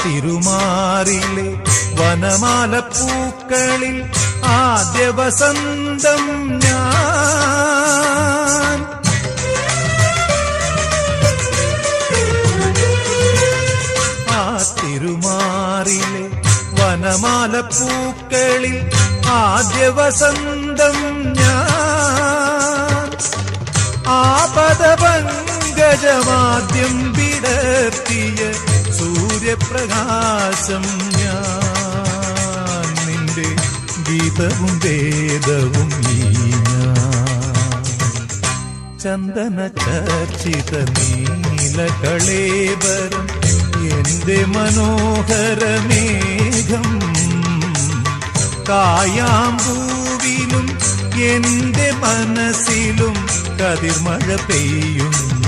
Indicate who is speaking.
Speaker 1: തിരുമാറിലെ വനമാല പൂക്കളിൽ ആദ്യ വസന്തം ഞാൻ. ആ തിരുമാറിലെ വനമാല പൂക്കളിൽ ആദ്യ വസന്തം ഞാൻ. ആപദപങ്കജമാദ്യം വിടർത്തിയ സൂര്യപ്രകാശം ഞാൻ. നിന്റെ ഗീതവും വേദവും ഈ ഞാൻ. ചന്ദന ചർച്ചിത നീലകളേബരം എന്റെ മനോഹരമേഘം. കായാമ്പൂവിലും എന്റെ മനസ്സിലും കതിർമഴ പെയ്യുന്ന